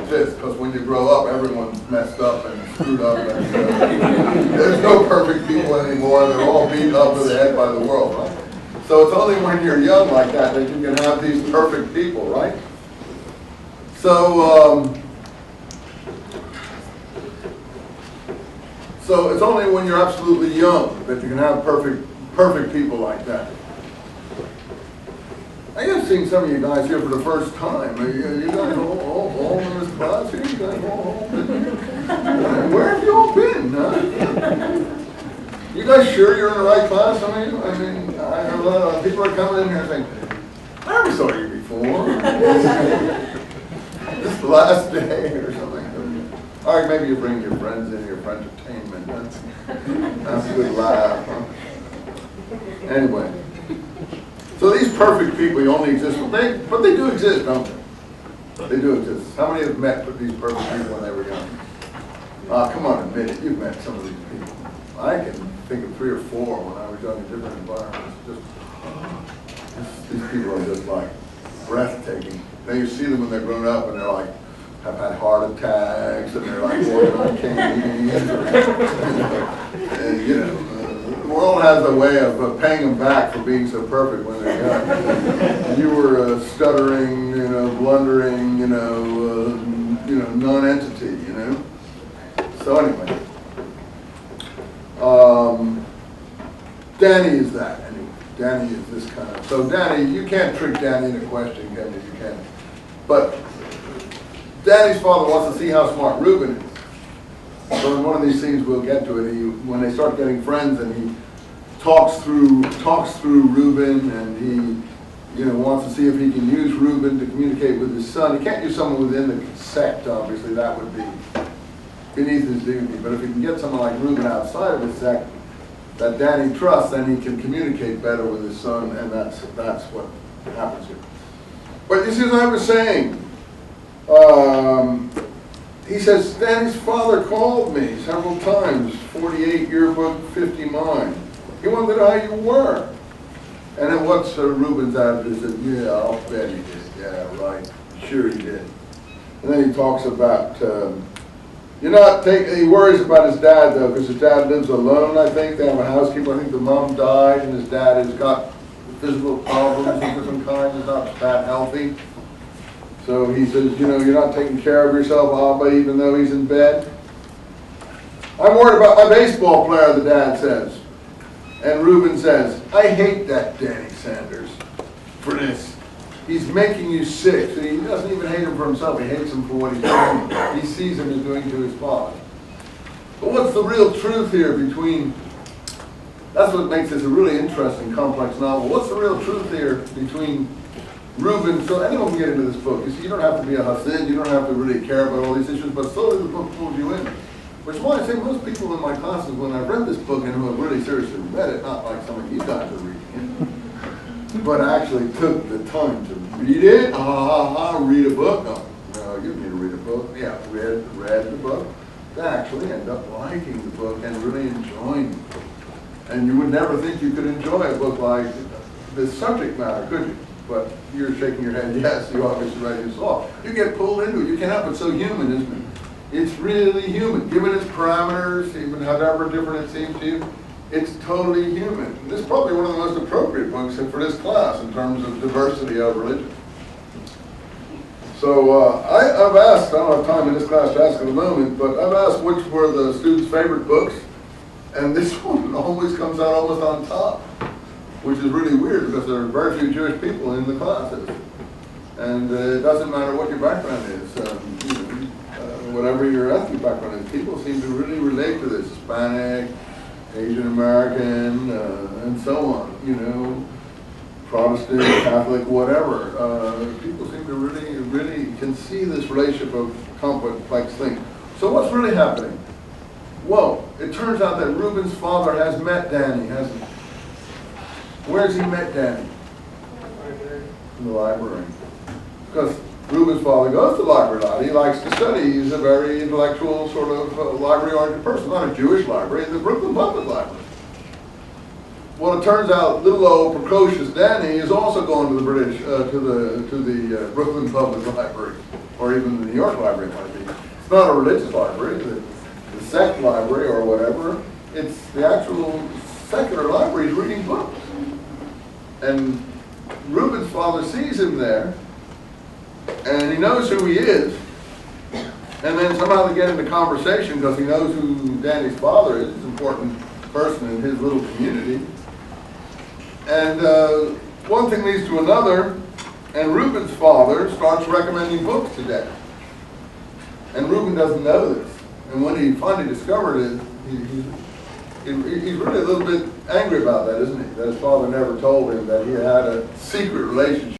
exist, because when you grow up, everyone's messed up and screwed up, and there's no perfect people anymore. They're all beat up to the head by the world, right? So it's only when you're young like that that you can have these perfect people, right? So it's only when you're absolutely young that you can have perfect people like that. I have seen some of you guys here for the first time. You guys all in this class here? You guys all where have you all been, huh? You guys sure you're in the right class? I mean, I have a lot of people are coming in here saying, I never saw you before. This is the last day or something. All right, maybe you bring your friends in here for entertainment. That's a good laugh, huh? Anyway. So these perfect people only exist, but they do exist, don't they? They do exist. How many have met with these perfect people when they were young? Come on, admit it. You've met some of these people. I can think of 3 or 4 when I was young in different environments. These people are just like breathtaking. Now you see them when they're grown up and they're like, have had heart attacks and they're like walking on canes. And you know, the world has a way of paying them back for being so perfect when they're young. You were stuttering, you know, blundering, you know, non-entity, you know. So anyway, Danny is that. Anyway, Danny is this kind of. So Danny, you can't trick Danny into question, can you? You can. But Danny's father wants to see how smart Reuben is. So in one of these scenes, we'll get to it. When they start getting friends, and he talks through Reuben, and he, you know, wants to see if he can use Reuben to communicate with his son. He can't use someone within the sect, obviously. That would be beneath his dignity. But if he can get someone like Reuben outside of his sect that Danny trusts, then he can communicate better with his son, and that's what happens here. But you see, as I was saying, he says, Danny's father called me several times, 48 yearbook, 50 mine. He wanted to know how you were. And then what's Reuben's attitude? He said, yeah, I'll bet he did. Yeah, right. Sure he did. And then he talks about, he worries about his dad, though, because his dad lives alone, I think. They have a housekeeper. I think the mom died, and his dad has got physical problems of different kinds. He's not that healthy. So he says, you know, you're not taking care of yourself, Abba, even though he's in bed. I'm worried about my baseball player, the dad says. And Reuben says, I hate that Danny Sanders for this. He's making you sick. See, he doesn't even hate him for himself. He hates him for what he's doing. He sees him as doing to his father. But what's the real truth here between, that's what makes this a really interesting, complex novel. What's the real truth here between Reuben? So anyone can get into this book. You see, you don't have to be a Hasid. You don't have to really care about all these issues, but slowly the book pulls you in. Which is why I say most people in my classes, when I've read this book and who have really seriously read it, not like some of you guys are reading it, but actually took the time to read it, read a book. No, you don't need to read a book. Yeah, read the book. They actually end up liking the book and really enjoying it. And you would never think you could enjoy a book like this subject matter, could you? But you're shaking your head, yes, you obviously read it saw. You get pulled into it. You can't help it. It's so human, isn't it? It's really human. Given its parameters, even however different it seems to you, it's totally human. This is probably one of the most appropriate books for this class in terms of diversity of religion. So I've asked, I don't have time in this class to ask in a moment, but I've asked which were the students' favorite books, and this one always comes out almost on top, which is really weird because there are very few Jewish people in the classes. And it doesn't matter what your background is. Whatever your ethnic background is, people seem to really relate to this. Hispanic, Asian American, and so on. You know, Protestant, Catholic, whatever. People seem to really can see this relationship of complex things. So what's really happening? Well, it turns out that Reuben's father has met Danny, hasn't he? Where's he met Danny? In the library. Because Reuben's father goes to the library a lot. He likes to study. He's a very intellectual sort of library-oriented person. Not a Jewish library, the Brooklyn Public Library. Well, it turns out little old precocious Danny is also going to the Brooklyn Public Library. or even the New York library might be. It's not a religious library, the sect library or whatever. It's the actual secular library is reading books. And Reuben's father sees him there, and he knows who he is. And then somehow they get into conversation because he knows who Danny's father is, an important person in his little community. And one thing leads to another, and Reuben's father starts recommending books to Danny. And Reuben doesn't know this. And when he finally discovered it, he's really a little bit angry about that, isn't he? That his father never told him that he had a secret relationship